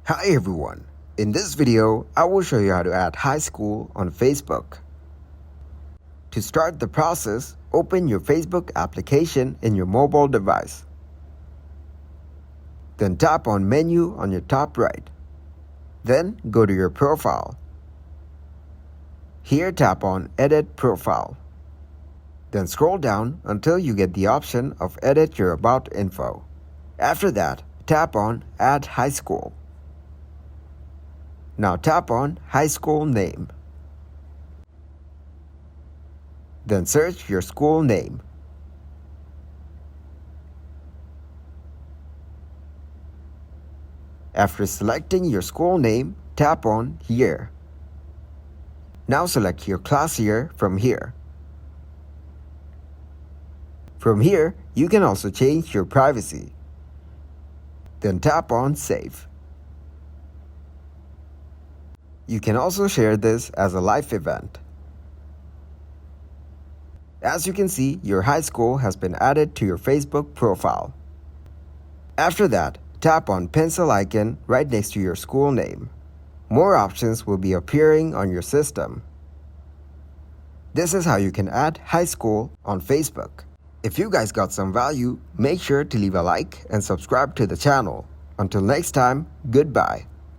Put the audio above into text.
Hi everyone, in this video I will show you how to add high school on Facebook. To start the process, open your Facebook application in your mobile device. Then tap on Menu on your top right. Then go to your profile. Here tap on Edit Profile. Then scroll down until you get the option of Edit your About info. After that, tap on Add High School. Now tap on High School Name. Then search your school name. After selecting your school name, tap on Year. Now select your class year from here. From here, you can also change your privacy. Then tap on Save. You can also share this as a live event. As you can see, your high school has been added to your Facebook profile. After that, tap on pencil icon right next to your school name. More options will be appearing on your system. This is how you can add high school on Facebook. If you guys got some value, make sure to leave a like and subscribe to the channel. Until next time, goodbye.